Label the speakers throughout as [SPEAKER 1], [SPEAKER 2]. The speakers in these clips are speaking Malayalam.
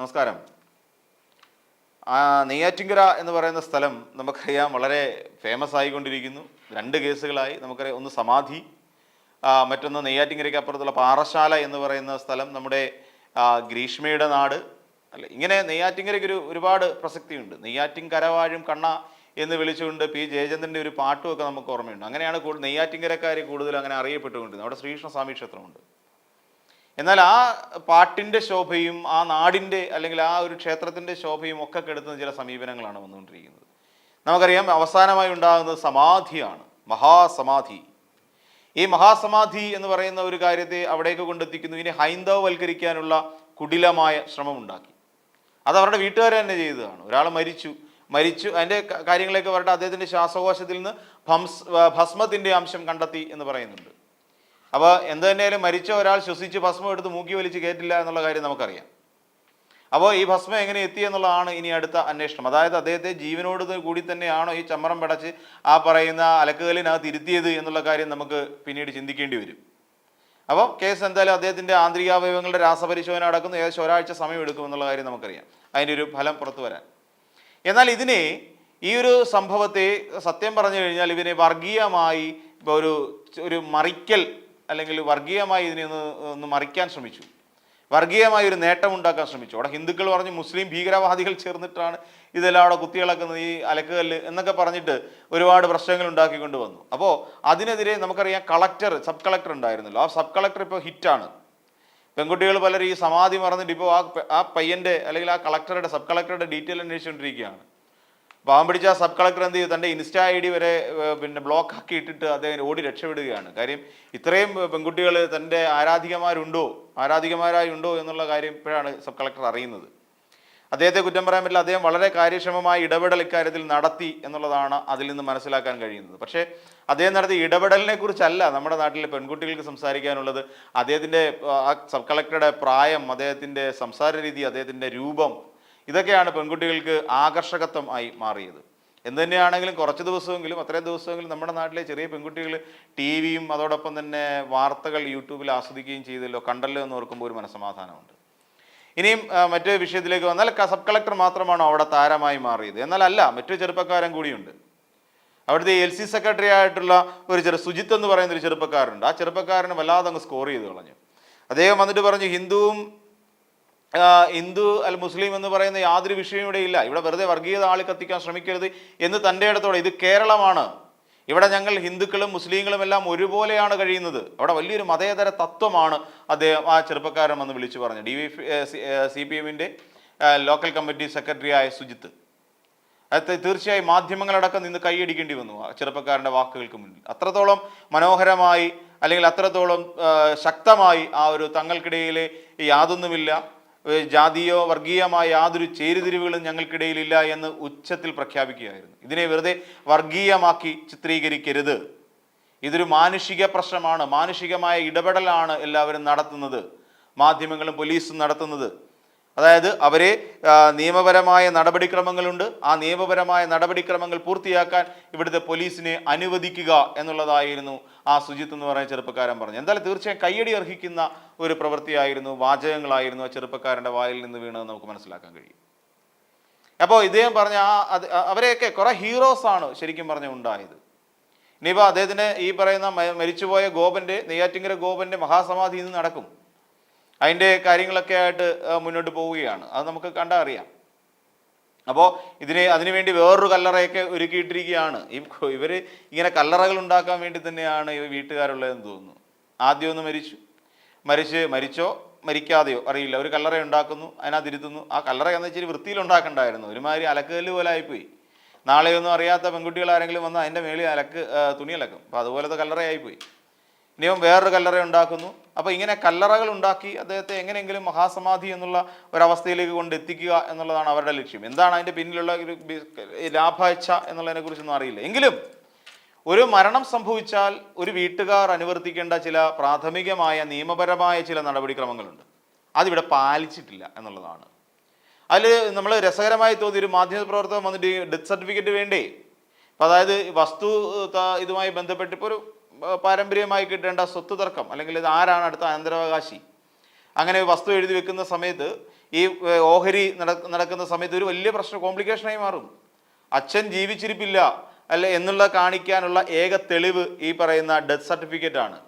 [SPEAKER 1] നമസ്കാരം. നെയ്യാറ്റിൻകര എന്ന് പറയുന്ന സ്ഥലം നമുക്കറിയാം വളരെ ഫേമസ് ആയിക്കൊണ്ടിരിക്കുന്നു. രണ്ട് കേസുകളായി നമുക്കറിയാം. ഒന്ന് സമാധി, മറ്റൊന്ന് നെയ്യാറ്റിൻകരയ്ക്ക് അപ്പുറത്തുള്ള പാറശാല എന്ന് പറയുന്ന സ്ഥലം നമ്മുടെ ഗ്രീഷ്മയുടെ നാട് അല്ലെ. ഇങ്ങനെ നെയ്യാറ്റിൻകരയ്ക്ക് ഒരുപാട് പ്രസക്തിയുണ്ട്. നെയ്യാറ്റിൻകര വാഴും കണ്ണ എന്ന് വിളിച്ചുകൊണ്ട് പി ജയചന്ദ്രൻ്റെ ഒരു പാട്ടുമൊക്കെ നമുക്ക് ഓർമ്മയുണ്ട്. അങ്ങനെയാണ് നെയ്യാറ്റിൻകരക്കാർ കൂടുതൽ അങ്ങനെ അറിയപ്പെട്ടുകൊണ്ടിരുന്നത്. അവിടെ ശ്രീകൃഷ്ണസ്വാമി ക്ഷേത്രമുണ്ട്. എന്നാൽ ആ പാട്ടിൻ്റെ ശോഭയും ആ നാടിൻ്റെ അല്ലെങ്കിൽ ആ ഒരു ക്ഷേത്രത്തിൻ്റെ ശോഭയും ഒക്കെ കെടുത്തുന്ന ചില സമീപനങ്ങളാണ് വന്നുകൊണ്ടിരിക്കുന്നത്. നമുക്കറിയാം അവസാനമായി ഉണ്ടാകുന്നത് സമാധിയാണ്, മഹാസമാധി. ഈ മഹാസമാധി എന്ന് പറയുന്ന ഒരു കാര്യത്തെ അവിടേക്ക് കൊണ്ടെത്തിക്കുന്നു. ഇനി ഹൈന്ദവവൽക്കരിക്കാനുള്ള കുടിലമായ ശ്രമം ഉണ്ടാക്കി. അത് അവരുടെ വീട്ടുകാർ തന്നെ ചെയ്തതാണ്. ഒരാൾ മരിച്ചു അതിൻ്റെ കാര്യങ്ങളൊക്കെ വരട്ടെ, അദ്ദേഹത്തിൻ്റെ ശ്വാസകോശത്തിൽ നിന്ന് ഭസ്മത്തിൻ്റെ അംശം കണ്ടെത്തി എന്ന് പറയുന്നുണ്ട്. അപ്പോൾ എന്ത് തന്നെയാലും മരിച്ച ഒരാൾ ശ്വസിച്ച് ഭസ്മം എടുത്ത് മൂക്കി വലിച്ച് കയറ്റില്ല എന്നുള്ള കാര്യം നമുക്കറിയാം. അപ്പോൾ ഈ ഭസ്മം എങ്ങനെ എത്തി എന്നുള്ളതാണ് ഇനി അടുത്ത അന്വേഷണം. അതായത് അദ്ദേഹത്തെ ജീവനോട് കൂടി തന്നെയാണോ ഈ ചമ്മറം പടച്ച് ആ പറയുന്ന അലക്കുകല്ലിനകത്ത് ഇരുത്തിയത് എന്നുള്ള കാര്യം നമുക്ക് പിന്നീട് ചിന്തിക്കേണ്ടി വരും. അപ്പോൾ കേസ് എന്തായാലും അദ്ദേഹത്തിൻ്റെ ആന്തരികാവയവങ്ങളുടെ രാസപരിശോധന അടക്കുന്നു. ഏകദേശം ഒരാഴ്ച സമയം എടുക്കുമെന്നുള്ള കാര്യം നമുക്കറിയാം, അതിൻ്റെ ഒരു ഫലം പുറത്തു വരാൻ. എന്നാൽ ഈ ഒരു സംഭവത്തെ സത്യം പറഞ്ഞു കഴിഞ്ഞാൽ ഇവനെ വർഗീയമായി ഇപ്പോൾ ഒരു മറിക്കൽ അല്ലെങ്കിൽ വർഗീയമായി ഇതിനെ ഒന്ന് മറിക്കാൻ ശ്രമിച്ചു, വർഗീയമായി ഒരു നേട്ടമുണ്ടാക്കാൻ ശ്രമിച്ചു. അവിടെ ഹിന്ദുക്കൾ പറഞ്ഞു മുസ്ലിം ഭീകരവാദികൾ ചേർന്നിട്ടാണ് ഇതെല്ലാം അവിടെ കുത്തിയിളക്കുന്നത്, ഈ അലക്കുകല്ല് എന്നൊക്കെ പറഞ്ഞിട്ട് ഒരുപാട് പ്രശ്നങ്ങൾ ഉണ്ടാക്കിക്കൊണ്ട് വന്നു. അപ്പോൾ അതിനെതിരെ നമുക്കറിയാം സബ് കളക്ടർ ഉണ്ടായിരുന്നല്ലോ. ആ സബ് കളക്ടർ ഇപ്പോൾ ഹിറ്റാണ്. പെൺകുട്ടികൾ പലരും ഈ സമാധി മറന്നിട്ട് ഇപ്പോൾ ആ പയ്യൻ്റെ അല്ലെങ്കിൽ ആ സബ് കളക്ടറുടെ ഡീറ്റെയിൽ അന്വേഷിച്ചുകൊണ്ടിരിക്കുകയാണ്. പാവം പിടിച്ച ആ സബ് കളക്ടർ എന്ത് ചെയ്തു, തൻ്റെ ഇൻസ്റ്റാ ID വരെ ബ്ലോക്ക് ആക്കി ഇട്ടിട്ട് അദ്ദേഹം ഓടി രക്ഷപ്പെടുകയാണ്. കാര്യം ഇത്രയും പെൺകുട്ടികൾ തൻ്റെ ആരാധികമാരായി ഉണ്ടോ എന്നുള്ള കാര്യം ഇപ്പോഴാണ് സബ് കളക്ടർ അറിയുന്നത്. അദ്ദേഹത്തെ കുറ്റം പറയാൻ പറ്റില്ല. അദ്ദേഹം വളരെ കാര്യക്ഷമമായ ഇടപെടൽ ഇക്കാര്യത്തിൽ നടത്തി എന്നുള്ളതാണ് അതിൽ നിന്ന് മനസ്സിലാക്കാൻ കഴിയുന്നത്. പക്ഷേ അദ്ദേഹം നടത്തിയ ഇടപെടലിനെ കുറിച്ചല്ല നമ്മുടെ നാട്ടിലെ പെൺകുട്ടികൾക്ക് സംസാരിക്കാനുള്ളത്. അദ്ദേഹത്തിൻ്റെ ആ സബ് കളക്ടറുടെ പ്രായം, അദ്ദേഹത്തിൻ്റെ സംസാര രീതി, അദ്ദേഹത്തിൻ്റെ രൂപം, ഇതൊക്കെയാണ് പെൺകുട്ടികൾക്ക് ആകർഷകത്വം ആയി മാറിയത്. എന്ത് തന്നെയാണെങ്കിലും അത്രയും ദിവസമെങ്കിലും നമ്മുടെ നാട്ടിലെ ചെറിയ പെൺകുട്ടികൾ TV-യും അതോടൊപ്പം തന്നെ വാർത്തകൾ യൂട്യൂബിൽ ആസ്വദിക്കുകയും കണ്ടല്ലോ എന്ന് ഓർക്കുമ്പോൾ ഒരു മനസ്സമാധാനമുണ്ട്. ഇനിയും മറ്റൊരു വിഷയത്തിലേക്ക് വന്നാൽ സബ് കളക്ടർ മാത്രമാണോ അവിടെ താരമായി മാറിയത്? എന്നാൽ അല്ല, മറ്റൊരു ചെറുപ്പക്കാരൻ കൂടിയുണ്ട്. അവിടുത്തെ LC സെക്രട്ടറി ആയിട്ടുള്ള സുജിത്ത് എന്ന് പറയുന്ന ഒരു ചെറുപ്പക്കാരുണ്ട്. ആ ചെറുപ്പക്കാരന് വല്ലാതെ അങ്ങ് സ്കോർ ചെയ്ത് കളഞ്ഞു. അദ്ദേഹം വന്നിട്ട് പറഞ്ഞു ഹിന്ദു അല്ല മുസ്ലിം എന്ന് പറയുന്ന യാതൊരു വിഷയവും ഇവിടെ ഇല്ല, ഇവിടെ വെറുതെ വർഗീയത ആളി കത്തിക്കാൻ ശ്രമിക്കരുത് എന്ന് തൻ്റെ ഇടത്തോടെ. ഇത് കേരളമാണ്, ഇവിടെ ഞങ്ങൾ ഹിന്ദുക്കളും മുസ്ലിങ്ങളും എല്ലാം ഒരുപോലെയാണ് കഴിയുന്നത്. അവിടെ വലിയൊരു മതേതര തത്വമാണ് ആ ചെറുപ്പക്കാരൻ വന്ന് വിളിച്ചു പറഞ്ഞു. CPM-ന്റെ ലോക്കൽ കമ്മിറ്റി സെക്രട്ടറി ആയ സുജിത്ത്. അത് തീർച്ചയായും മാധ്യമങ്ങളടക്കം നിന്ന് കൈയടിക്കേണ്ടി വന്നു ആ ചെറുപ്പക്കാരൻ്റെ വാക്കുകൾക്ക് മുന്നിൽ. അത്രത്തോളം മനോഹരമായി അല്ലെങ്കിൽ അത്രത്തോളം ശക്തമായി ആ ഒരു തങ്ങൾക്കിടയിലെ യാതൊന്നുമില്ല, ജാതിയോ വർഗീയമായ യാതൊരു ചേരിതിരിവുകളും ഞങ്ങൾക്കിടയിലില്ല എന്ന് ഉച്ചത്തിൽ പ്രഖ്യാപിക്കുകയായിരുന്നു. ഇതിനെ വെറുതെ വർഗീയമാക്കി ചിത്രീകരിക്കരുത്. ഇതൊരു മാനുഷിക പ്രശ്നമാണ്, മാനുഷികമായ ഇടപെടലാണ് എല്ലാവരും നടത്തുന്നത്, മാധ്യമങ്ങളും പോലീസും നടത്തുന്നത്. അതായത് അവരെ നിയമപരമായ നടപടിക്രമങ്ങളുണ്ട്, ആ നിയമപരമായ നടപടിക്രമങ്ങൾ പൂർത്തിയാക്കാൻ ഇവിടുത്തെ പോലീസിനെ അനുവദിക്കുക എന്നുള്ളതായിരുന്നു ആ സുജിത്ത് എന്ന് പറയുന്ന ചെറുപ്പക്കാരൻ പറഞ്ഞു. എന്തായാലും തീർച്ചയായും കയ്യടി അർഹിക്കുന്ന ഒരു പ്രവൃത്തിയായിരുന്നു, വാചകങ്ങളായിരുന്നു ആ ചെറുപ്പക്കാരൻ്റെ വായിൽ നിന്ന് വീണതെന്ന് നമുക്ക് മനസ്സിലാക്കാൻ കഴിയും. അപ്പോൾ ഇദ്ദേഹം പറഞ്ഞ അവരെയൊക്കെ കുറെ ഹീറോസാണ് ശരിക്കും പറഞ്ഞ ഉണ്ടായത്. ഇനിയിപ്പോൾ അദ്ദേഹത്തിന് ഈ പറയുന്ന മരിച്ചുപോയ നെയ്യാറ്റിൻകര ഗോപൻ്റെ മഹാസമാധി ഇന്ന് നടക്കും. അതിൻ്റെ കാര്യങ്ങളൊക്കെ ആയിട്ട് മുന്നോട്ട് പോവുകയാണ്. അത് നമുക്ക് കണ്ടാൽ അറിയാം. അപ്പോൾ അതിനുവേണ്ടി വേറൊരു കല്ലറയൊക്കെ ഒരുക്കിയിട്ടിരിക്കുകയാണ്. ഇവർ ഇങ്ങനെ കല്ലറകൾ ഉണ്ടാക്കാൻ വേണ്ടി തന്നെയാണ് ഈ വീട്ടുകാരുള്ളതെന്ന് തോന്നുന്നു. ആദ്യം ഒന്ന് മരിച്ചോ മരിക്കാതെയോ അറിയില്ല, ഒരു കല്ലറ ഉണ്ടാക്കുന്നു, അതിനകത്തിരുത്തുന്നു. ആ കല്ലറ എന്ന് വെച്ചാൽ വൃത്തിയിൽ ഉണ്ടാക്കണ്ടായിരുന്നു, ഒരുമാതിരി അലക്കുകല്ല് പോലെ ആയിപ്പോയി. നാളെയൊന്നും അറിയാത്ത പെൺകുട്ടികൾ ആരെങ്കിലും വന്ന് അതിൻ്റെ മേളിൽ തുണി അലക്കും. അപ്പോൾ അതുപോലത്തെ കല്ലറയായിപ്പോയി. ഇനിയും വേറൊരു കല്ലറ ഉണ്ടാക്കുന്നു. അപ്പോൾ ഇങ്ങനെ കല്ലറകൾ ഉണ്ടാക്കി അദ്ദേഹത്തെ എങ്ങനെയെങ്കിലും മഹാസമാധി എന്നുള്ള ഒരവസ്ഥയിലേക്ക് കൊണ്ടെത്തിക്കുക എന്നുള്ളതാണ് അവരുടെ ലക്ഷ്യം. എന്താണ് അതിൻ്റെ പിന്നിലുള്ള ഒരു ലാഭേച്ഛ എന്നുള്ളതിനെ കുറിച്ചൊന്നും അറിയില്ല. എങ്കിലും ഒരു മരണം സംഭവിച്ചാൽ ഒരു വീട്ടുകാർ അനുവർത്തിക്കേണ്ട ചില പ്രാഥമികമായ നിയമപരമായ ചില നടപടിക്രമങ്ങളുണ്ട്. അതിവിടെ പാലിച്ചിട്ടില്ല എന്നുള്ളതാണ്. അതിൽ നമ്മൾ രസകരമായി തോന്നി, ഒരു മാധ്യമപ്രവർത്തകൻ വന്നിട്ട് ഡെത്ത് സർട്ടിഫിക്കറ്റ് വേണ്ടേ, അപ്പം അതായത് ഇതുമായി ബന്ധപ്പെട്ട് ഇപ്പോൾ ഒരു പാരമ്പര്യമായി കിട്ടേണ്ട സ്വത്ത് തർക്കം അല്ലെങ്കിൽ ഇത് ആരാണ് അടുത്ത അനന്തരാവകാശി, അങ്ങനെ വസ്തു എഴുതി വെക്കുന്ന സമയത്ത് ഈ ഓഹരി നടക്കുന്ന സമയത്ത് ഒരു വലിയ പ്രശ്നം, കോംപ്ലിക്കേഷനായി മാറും. അച്ഛൻ ജീവിച്ചിരിപ്പില്ല അല്ലെ എന്നുള്ള കാണിക്കാനുള്ള ഏക തെളിവ് ഈ പറയുന്ന ഡെത്ത് സർട്ടിഫിക്കറ്റ് ആണ്.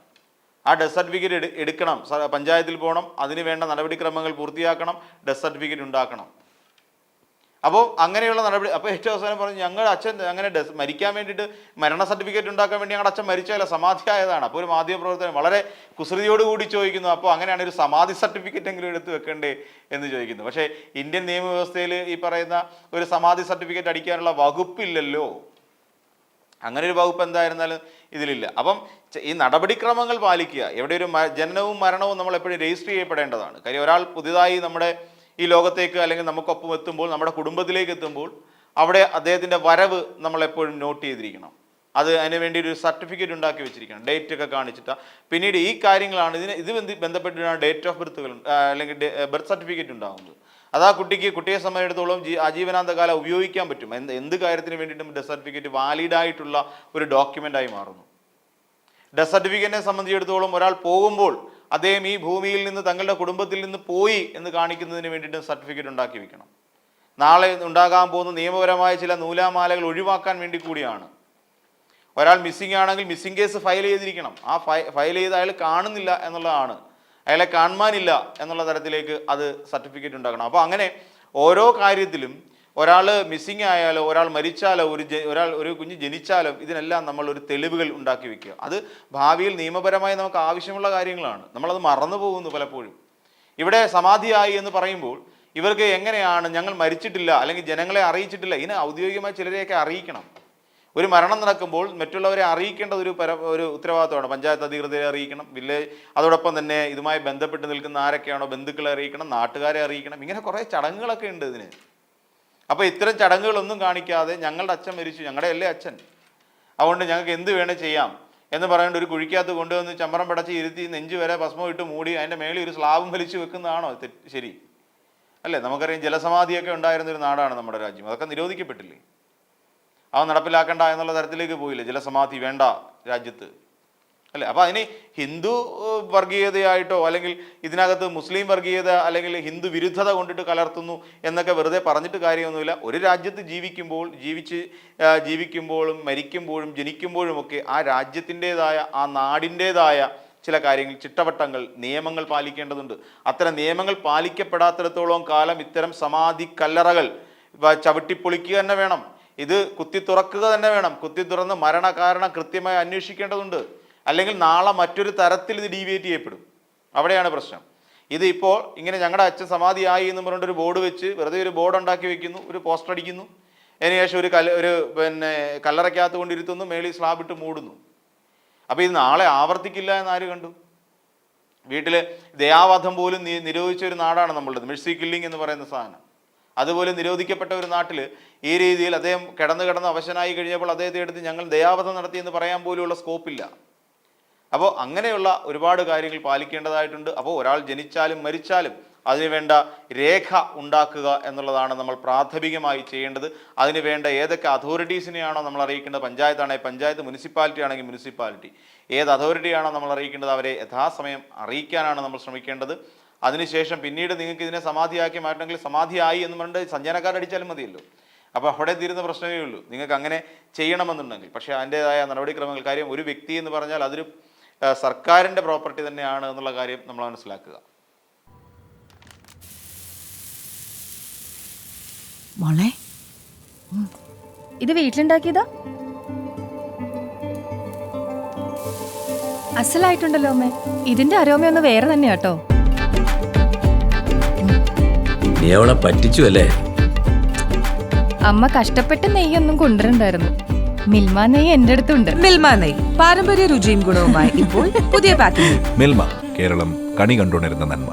[SPEAKER 1] ആ ഡെത്ത് സർട്ടിഫിക്കറ്റ് എടുക്കണം, പഞ്ചായത്തിൽ പോകണം, അതിന് വേണ്ട നടപടിക്രമങ്ങൾ പൂർത്തിയാക്കണം, ഡെത്ത് സർട്ടിഫിക്കറ്റ് ഉണ്ടാക്കണം. അപ്പോൾ അങ്ങനെയുള്ള നടപടി. അപ്പോൾ ഏറ്റവും അവസാനം പറഞ്ഞു, ഞങ്ങളുടെ അച്ഛൻ അങ്ങനെ മരിക്കാൻ വേണ്ടിയിട്ട് മരണ സർട്ടിഫിക്കറ്റ് ഉണ്ടാക്കാൻ വേണ്ടി ഞങ്ങളുടെ അച്ഛൻ മരിച്ചാലോ, സമാധിയായതാണ്. അപ്പോൾ ഒരു മാധ്യമപ്രവർത്തകൻ വളരെ കുസൃതിയോടുകൂടി ചോദിക്കുന്നു, അപ്പോൾ അങ്ങനെയാണ് ഒരു സമാധി സർട്ടിഫിക്കറ്റ് എങ്കിലും എടുത്ത് വെക്കണ്ടേ എന്ന് ചോദിക്കുന്നു. പക്ഷേ ഇന്ത്യൻ നിയമവ്യവസ്ഥയിൽ ഈ പറയുന്ന ഒരു സമാധി സർട്ടിഫിക്കറ്റ് അടിക്കാനുള്ള വകുപ്പില്ലല്ലോ. അങ്ങനെ ഒരു വകുപ്പ് എന്തായിരുന്നാലും ഇതിലില്ല. അപ്പം ഈ നടപടിക്രമങ്ങൾ പാലിക്കുക. എവിടെ ഒരു ജനനവും മരണവും നമ്മൾ എപ്പോഴും രജിസ്റ്റർ ചെയ്യപ്പെടേണ്ടതാണ്. കാര്യം ഒരാൾ പുതിയതായി നമ്മുടെ ഈ ലോകത്തേക്ക് അല്ലെങ്കിൽ നമുക്കൊപ്പം എത്തുമ്പോൾ, നമ്മുടെ കുടുംബത്തിലേക്ക് എത്തുമ്പോൾ അവിടെ അദ്ദേഹത്തിൻ്റെ വരവ് നമ്മൾ എപ്പോഴും നോട്ട് ചെയ്തിരിക്കണം. അതിന് വേണ്ടി ഒരു സർട്ടിഫിക്കറ്റ് ഉണ്ടാക്കി വെച്ചിരിക്കണം, ഡേറ്റ് ഒക്കെ കാണിച്ചിട്ട്. പിന്നീട് ഈ കാര്യങ്ങളാണ് ഇത് ബന്ധപ്പെട്ടിട്ടാണ് ഡേറ്റ് ഓഫ് ബർത്തുകൾ അല്ലെങ്കിൽ ബർത്ത് സർട്ടിഫിക്കറ്റ് ഉണ്ടാകുന്നത്. അത് ആ കുട്ടിയെ സംബന്ധിച്ചിടത്തോളം ആജീവനാന്തകാലം ഉപയോഗിക്കാൻ പറ്റും. എന്ത് കാര്യത്തിന് വേണ്ടിയിട്ടും ഡെത്ത് സർട്ടിഫിക്കറ്റ് വാലിഡായിട്ടുള്ള ഒരു ഡോക്യുമെൻ്റായി മാറുന്നു. ഡെത്ത് സർട്ടിഫിക്കറ്റിനെ സംബന്ധിച്ചിടത്തോളം ഒരാൾ പോകുമ്പോൾ അദ്ദേഹം ഈ ഭൂമിയിൽ നിന്ന് തങ്ങളുടെ കുടുംബത്തിൽ നിന്ന് പോയി എന്ന് കാണിക്കുന്നതിന് വേണ്ടിയിട്ട് സർട്ടിഫിക്കറ്റ് ഉണ്ടാക്കി വെക്കണം. നാളെ ഉണ്ടാകാൻ പോകുന്ന നിയമപരമായ ചില നൂലാമാലകൾ ഒഴിവാക്കാൻ വേണ്ടി കൂടിയാണ്. ഒരാൾ മിസ്സിംഗ് ആണെങ്കിൽ മിസ്സിംഗ് കേസ് ഫയൽ ചെയ്തിരിക്കണം. ആ ഫയൽ ചെയ്ത് അയാൾ കാണുന്നില്ല എന്നുള്ളതാണ്, അയാളെ കാണുവാനില്ല എന്നുള്ള തരത്തിലേക്ക് അത് സർട്ടിഫിക്കറ്റ് ഉണ്ടാക്കണം. അപ്പോൾ അങ്ങനെ ഓരോ കാര്യത്തിലും ഒരാൾ മിസ്സിംഗ് ആയാലോ, ഒരാൾ മരിച്ചാലോ, ഒരു കുഞ്ഞ് ജനിച്ചാലോ, ഇതിനെല്ലാം നമ്മൾ ഒരു തെളിവുകൾ ഉണ്ടാക്കി വെക്കുക. അത് ഭാവിയിൽ നിയമപരമായി നമുക്ക് ആവശ്യമുള്ള കാര്യങ്ങളാണ്. നമ്മളത് മറന്നു പോകുന്നു പലപ്പോഴും. ഇവിടെ സമാധിയായി എന്ന് പറയുമ്പോൾ ഇവർക്ക് എങ്ങനെയാണ് ഞങ്ങൾ മരിച്ചിട്ടില്ല അല്ലെങ്കിൽ ജനങ്ങളെ അറിയിച്ചിട്ടില്ല, ഇതിനെ ഔദ്യോഗികമായി ചിലരെയൊക്കെ അറിയിക്കണം. ഒരു മരണം നടക്കുമ്പോൾ മറ്റുള്ളവരെ അറിയിക്കേണ്ട ഒരു ഉത്തരവാദിത്തമാണ്. പഞ്ചായത്ത് അധികൃതരെ അറിയിക്കണം, വില്ലേജ്, അതോടൊപ്പം തന്നെ ഇതുമായി ബന്ധപ്പെട്ട് നിൽക്കുന്ന ആരൊക്കെയാണോ ബന്ധുക്കളെ അറിയിക്കണം, നാട്ടുകാരെ അറിയിക്കണം. ഇങ്ങനെ കുറേ ചടങ്ങുകളൊക്കെ ഉണ്ട് ഇതിന്. അപ്പോൾ ഇത്തരം ചടങ്ങുകളൊന്നും കാണിക്കാതെ ഞങ്ങളുടെ അച്ഛൻ മരിച്ചു, ഞങ്ങളുടെ അല്ലേ അച്ഛൻ, അതുകൊണ്ട് ഞങ്ങൾക്ക് എന്ത് വേണേൽ ചെയ്യാം എന്ന് പറയേണ്ട ഒരു കുഴിക്കകത്ത് കൊണ്ടുവന്ന് ചമ്പരം പടച്ച് ഇരുത്തി നെഞ്ച് വരെ ഭസ്മം ഇട്ട് മൂടി അതിൻ്റെ മേളിൽ ഒരു സ്ലാബും വലിച്ചു വെക്കുന്നതാണോ ശരി? അല്ലേ? നമുക്കറിയാം ജലസമാധിയൊക്കെ ഉണ്ടായിരുന്നൊരു നാടാണ് നമ്മുടെ രാജ്യം. അതൊക്കെ നിരോധിക്കപ്പെട്ടില്ലേ? അവ നടപ്പിലാക്കണ്ട എന്നുള്ള തരത്തിലേക്ക് പോയില്ലേ? ജലസമാധി വേണ്ട രാജ്യത്ത്, അല്ലേ? അപ്പോൾ അതിന് ഹിന്ദു വർഗീയതയായിട്ടോ അല്ലെങ്കിൽ ഇതിനകത്ത് മുസ്ലിം വർഗീയത അല്ലെങ്കിൽ ഹിന്ദു വിരുദ്ധത കൊണ്ടിട്ട് കലർത്തുന്നു എന്നൊക്കെ വെറുതെ പറഞ്ഞിട്ട് കാര്യമൊന്നുമില്ല. ഒരു രാജ്യത്ത് ജീവിക്കുമ്പോഴും മരിക്കുമ്പോഴും ജനിക്കുമ്പോഴും ഒക്കെ ആ രാജ്യത്തിൻ്റെതായ ആ നാടിൻ്റെതായ ചില കാര്യങ്ങൾ, ചിട്ടവട്ടങ്ങൾ, നിയമങ്ങൾ പാലിക്കേണ്ടതുണ്ട്. അത്തരം നിയമങ്ങൾ പാലിക്കപ്പെടാത്തിടത്തോളം കാലം ഇത്തരം സമാധി കല്ലറകൾ ചവിട്ടിപ്പൊളിക്കുക തന്നെ വേണം. ഇത് കുത്തി തുറക്കുക തന്നെ വേണം. കുത്തി തുറന്ന് മരണകാരണം കൃത്യമായി അന്വേഷിക്കേണ്ടതുണ്ട്. അല്ലെങ്കിൽ നാളെ മറ്റൊരു തരത്തിൽ ഇത് ഡീവിയേറ്റ് ചെയ്യപ്പെടും. അവിടെയാണ് പ്രശ്നം. ഇത് ഇപ്പോൾ ഇങ്ങനെ ഞങ്ങളുടെ അച്ഛൻ സമാധിയായി എന്ന് പറഞ്ഞിട്ടൊരു ബോർഡ് വെച്ച് വെറുതെ ഒരു ബോർഡ് ഉണ്ടാക്കി വെക്കുന്നു, ഒരു പോസ്റ്റർ അടിക്കുന്നു, അതിനുശേഷം ഒരു കല്ലറയ്ക്കകത്ത് കൊണ്ടിരുത്തുന്നു, മേളിൽ സ്ലാബ് ഇട്ട് മൂടുന്നു. അപ്പോൾ ഇത് നാളെ ആവർത്തിക്കില്ല എന്നാര് കണ്ടു? വീട്ടിൽ ദയാവധം പോലും നിരോധിച്ച ഒരു നാടാണ് നമ്മളുടെ മെഴ്സി കില്ലിംഗ് എന്ന് പറയുന്ന സാധനം. അതുപോലെ നിരോധിക്കപ്പെട്ട ഒരു നാട്ടിൽ ഈ രീതിയിൽ അദ്ദേഹം കിടന്ന് അവശനായി കഴിഞ്ഞപ്പോൾ അദ്ദേഹത്തെ എടുത്ത് ഞങ്ങൾ ദയാവധം നടത്തിയെന്ന് പറയാൻ പോലുമുള്ള സ്കോപ്പില്ല. അപ്പോൾ അങ്ങനെയുള്ള ഒരുപാട് കാര്യങ്ങൾ പാലിക്കേണ്ടതായിട്ടുണ്ട്. അപ്പോൾ ഒരാൾ ജനിച്ചാലും മരിച്ചാലും അതിനുവേണ്ട രേഖ ഉണ്ടാക്കുക എന്നുള്ളതാണ് നമ്മൾ പ്രാഥമികമായി ചെയ്യേണ്ടത്. അതിന് വേണ്ട ഏതൊക്കെ അതോറിറ്റീസിനെയാണോ നമ്മൾ അറിയിക്കേണ്ടത്, പഞ്ചായത്താണെങ്കിൽ പഞ്ചായത്ത്, മുനിസിപ്പാലിറ്റി ആണെങ്കിൽ മുനിസിപ്പാലിറ്റി, ഏത് അതോറിറ്റിയാണോ നമ്മൾ അറിയിക്കേണ്ടത് അവരെ യഥാസമയം അറിയിക്കാനാണ് നമ്മൾ ശ്രമിക്കേണ്ടത്. അതിനുശേഷം പിന്നീട് നിങ്ങൾക്ക് ഇതിനെ സമാധിയാക്കി മാറ്റണമെങ്കിൽ സമാധിയായി എന്ന് പറഞ്ഞിട്ട് സഞ്ചാരക്കാർ അടിച്ചാലും മതിയല്ലോ. അപ്പോൾ അവിടെ തീരുന്ന പ്രശ്നമേ ഉള്ളൂ. നിങ്ങൾക്ക് അങ്ങനെ ചെയ്യണമെന്നുണ്ടെങ്കിൽ. പക്ഷേ അതിൻ്റെതായ നടപടിക്രമങ്ങൾ, കാര്യം ഒരു വ്യക്തി എന്ന് പറഞ്ഞാൽ അതൊരു സർക്കാരിൻ്റെ പ്രോപ്പർട്ടി തന്നെയാണ് എന്നുള്ള കാര്യം നമ്മൾ മനസ്സിലാക്കുക.
[SPEAKER 2] മോളെ,
[SPEAKER 3] ഇത് വീട്ടിലുണ്ടാക്കിയതാ? അസലായിട്ടുണ്ടല്ലോ അമ്മേ. ഇതിന്റെ അരോമയൊന്ന് വേറെ തന്നെയാട്ടോ.
[SPEAKER 4] നീ അവളെ പറ്റിച്ചു അല്ലേ?
[SPEAKER 3] അമ്മ കഷ്ടപ്പെട്ട് നെയ്യൊന്നും കൊണ്ടുവരണ്ടായിരുന്നു. മിൽമ നെയ്യ് എന്റെ അടുത്തുണ്ട്.
[SPEAKER 2] മിൽമ നെയ്യ്, പാരമ്പര്യ രുചിയും ഗുണവുമായി ഇപ്പോൾ പുതിയ പാക്കിംഗ്.
[SPEAKER 5] മിൽമ, കേരളം കണി കണ്ടുണരുന്ന നന്മ.